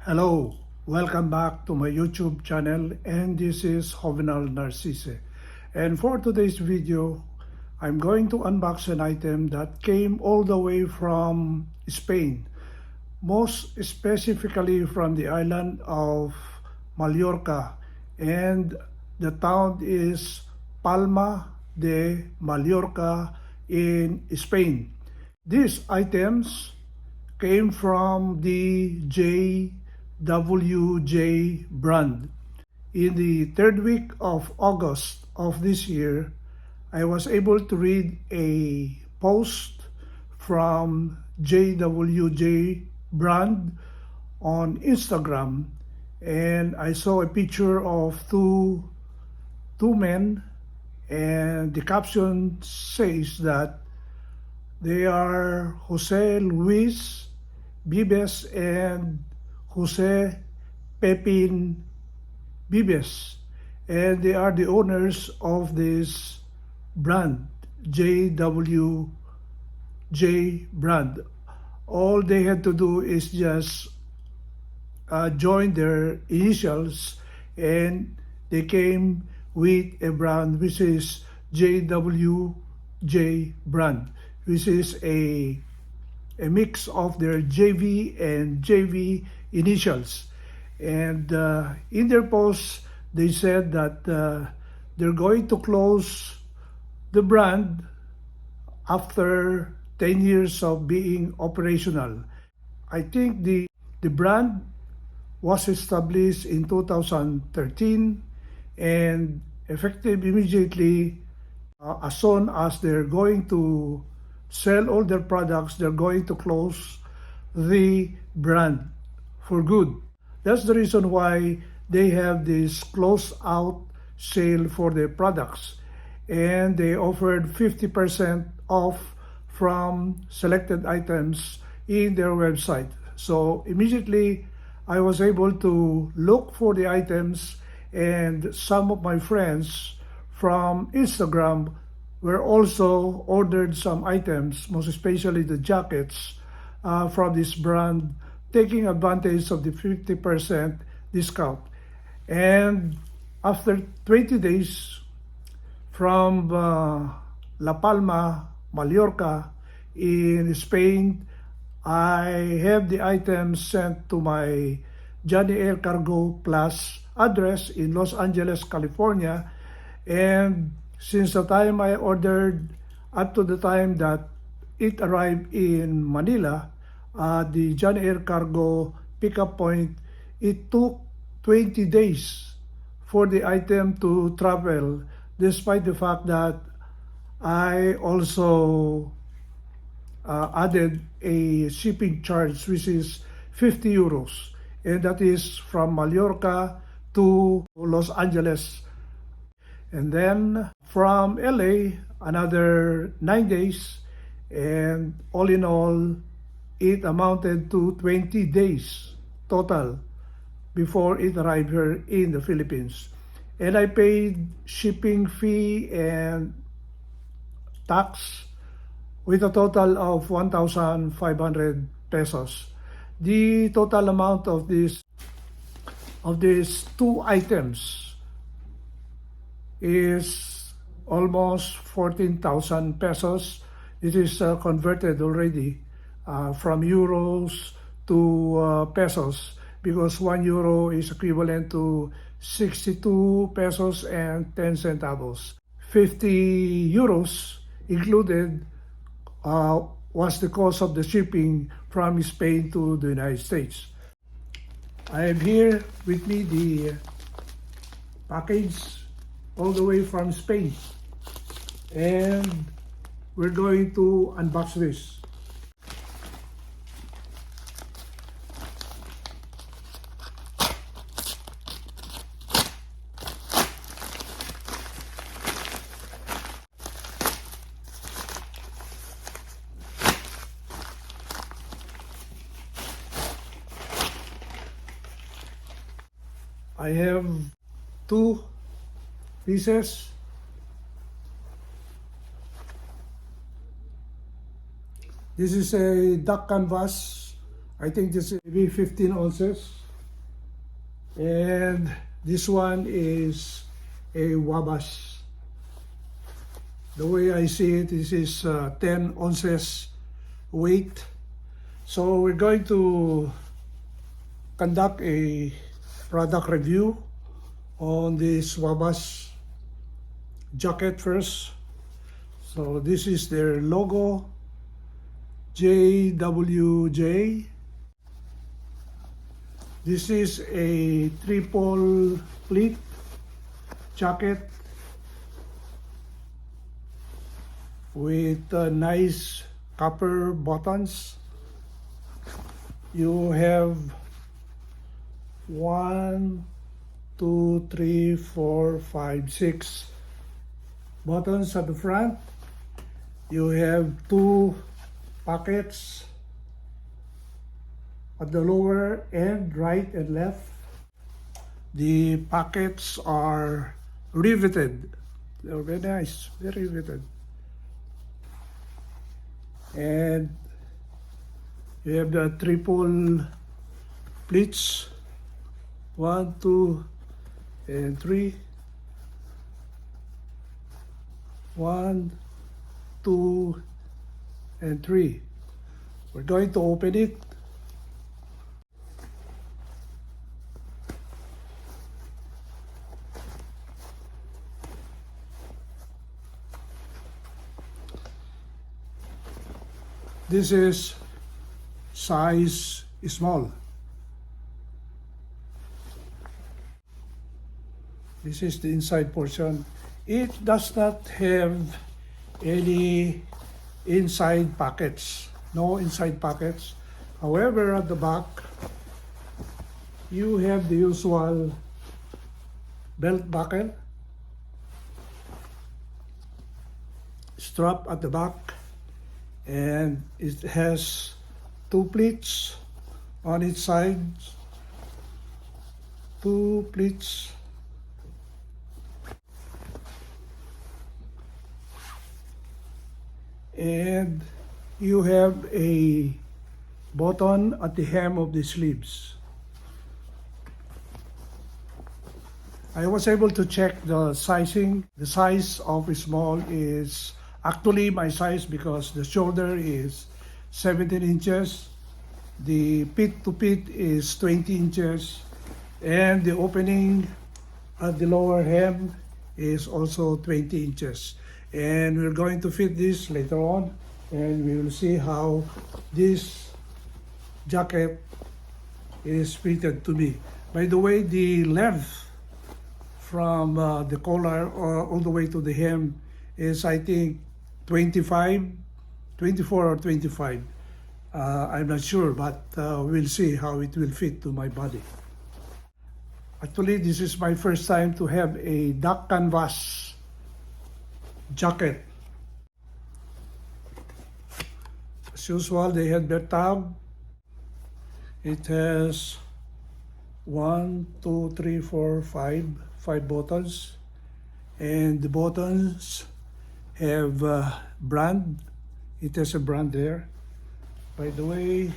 Hello, welcome back to my YouTube channel, and this is Jovenal Narcisse. And for today's video, I'm going to unbox an item that came all the way from Spain, most specifically from the island of Mallorca, and the town is Palma de Mallorca in Spain. These items came from the JWJ brand. In the third week of August of this year, I was able to read a post from JWJ brand on Instagram, and I saw a picture of two men, and the caption says that they are Jose Luis Vives and Jose Pepin Vives, and they are the owners of this brand, JWJ brand. All they had to do is just join their initials, and they came with a brand which is JWJ brand, which is a mix of their JV and JV initials. And in their post, they said that they're going to close the brand after 10 years of being operational. I think the brand was established in 2013 and effective immediately as soon as they're going to sell all their products, they're going to close the brand for good. That's the reason why they have this close-out sale for their products, and they offered 50% off from selected items in their website. So immediately I was able to look for the items, and some of my friends from Instagram were also ordered some items, most especially the jackets from this brand, taking advantage of the 50% discount. And after 20 days from La Palma, Mallorca in Spain, I have the items sent to my Johnny Air Cargo Plus address in Los Angeles, California. And since the time I ordered up to the time that it arrived in Manila, the Johnny Air Cargo pickup point, it took 20 days for the item to travel, despite the fact that I also added a shipping charge, which is 50 euros, and that is from Mallorca to Los Angeles. And then from LA, another 9 days, and all in all, it amounted to 20 days total before it arrived here in the Philippines. And I paid shipping fee and tax with a total of 1,500 pesos. The total amount of these two items is almost 14,000 pesos. It is converted already from euros to pesos, because 1 euro is equivalent to 62 pesos and 10 centavos. 50 euros included was the cost of the shipping from Spain to the United States. I have here with me the package all the way from Spain, and we're going to unbox this. I have two pieces. This is a duck canvas. I think this is maybe 15 ounces. And this one is a Wabash. The way I see it, this is 10 ounces weight. So we're going to conduct a product review on this Wabash jacket first. So this is their logo, JWJ. This is a triple pleat jacket with nice copper buttons. You have 1, 2, 3, 4, 5, 6 buttons at the front. You have 2 pockets at the lower end, right and left. The pockets are riveted. They're very nice, very riveted. And you have the triple pleats, 1, 2, and 3. 1, 2, and 3. We're going to open it. This is size small. This is the inside portion. It does not have any inside pockets. No inside pockets. However, at the back, you have the usual belt buckle, strap at the back, and it has 2 pleats on its sides, 2 pleats. And you have a button at the hem of the sleeves. I was able to check the sizing. The size of a small is actually my size because the shoulder is 17 inches. The pit to pit is 20 inches. And the opening at the lower hem is also 20 inches. And we're going to fit this later on, and we will see how this jacket is fitted to me. By the way, the length from the collar all the way to the hem is, I think, 24 or 25. I'm not sure, but we'll see how it will fit to my body. Actually, this is my first time to have a duck canvas jacket. As usual, they had their tab. It has 1, 2, 3, 4, 5 buttons, and the buttons have brand. It has a brand there. By the way,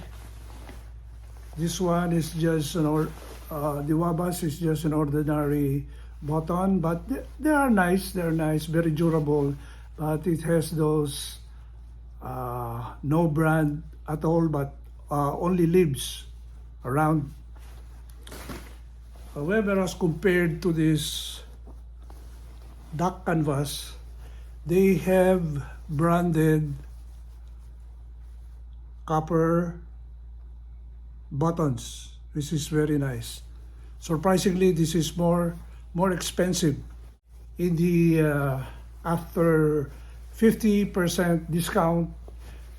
this one is just the Wabash is just an ordinary button, but they are nice. They're nice, very durable. But it has those no brand at all, but only leaves around. However, as compared to this duck canvas, they have branded copper buttons, which is very nice. Surprisingly, this is more expensive. In the after 50% discount,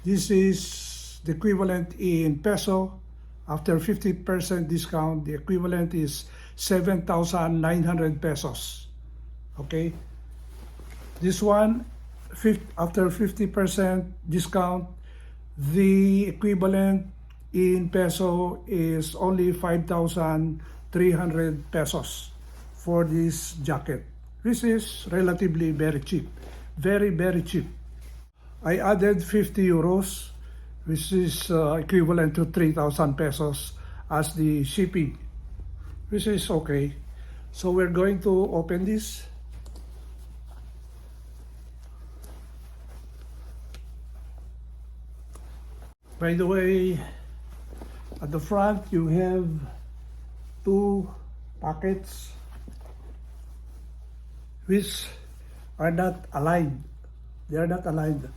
this is the equivalent in peso. After 50% discount, the equivalent is 7,900 pesos. Okay, this one, after 50% discount, the equivalent in peso is only 5,300 pesos for this jacket. This is relatively very cheap, very cheap. I added 50 euros, which is equivalent to 3,000 pesos as the shipping. which is okay. So we're going to open this. By the way, at the front you have two pockets which are not aligned. They are not aligned.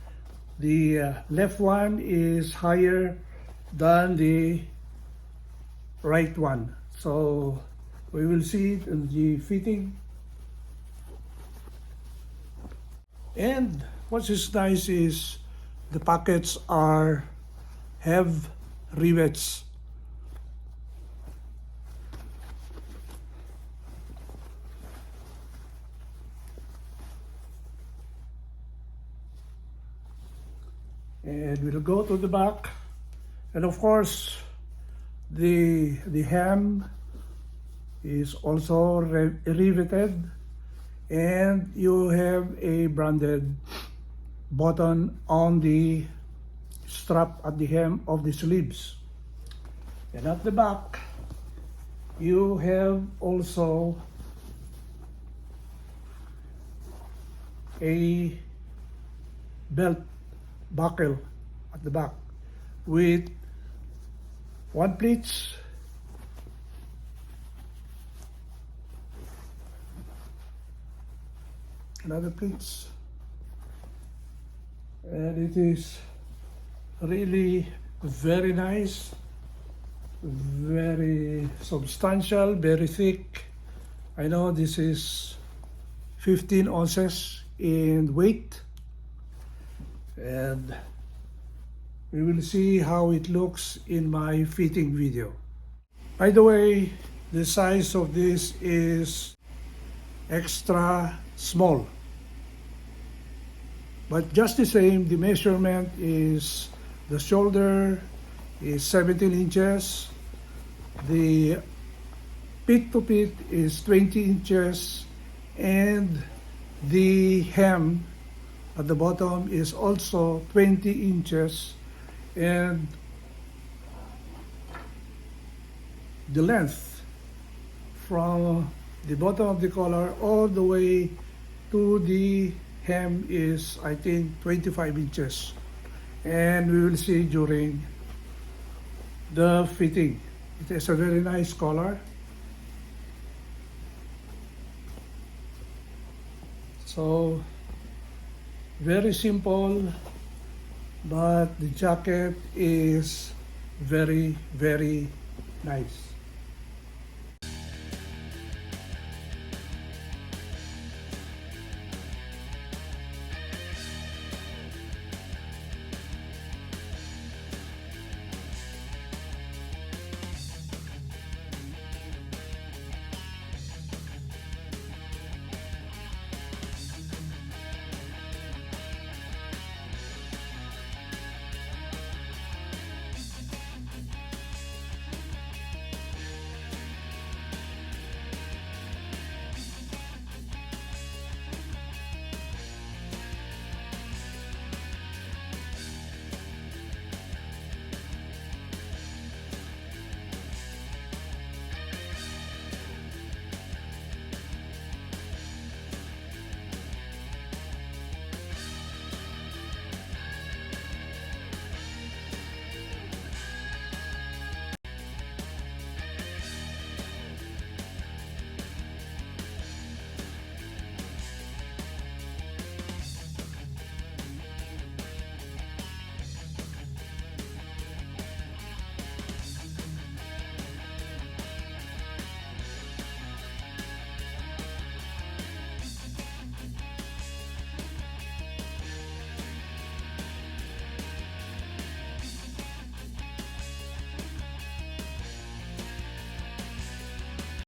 The left one is higher than the right one. So we will see it in the fitting. And what is nice is the pockets have rivets. And we'll go to the back, and of course the hem is also riveted, and you have a branded button on the strap at the hem of the sleeves. And at the back you have also a belt buckle at the back with one pleats, another pleats, and it is really very nice, very substantial, very thick. I know this is 15 ounces in weight, and we will see how it looks in my fitting video. By the way, the size of this is extra small, but just the same, the measurement is the shoulder is 17 inches, the pit to pit is 20 inches, and the hem at the bottom is also 20 inches, and the length from the bottom of the collar all the way to the hem is, I think, 25 inches. And we will see during the fitting. It is a very nice collar. So very simple, but the jacket is very, very nice.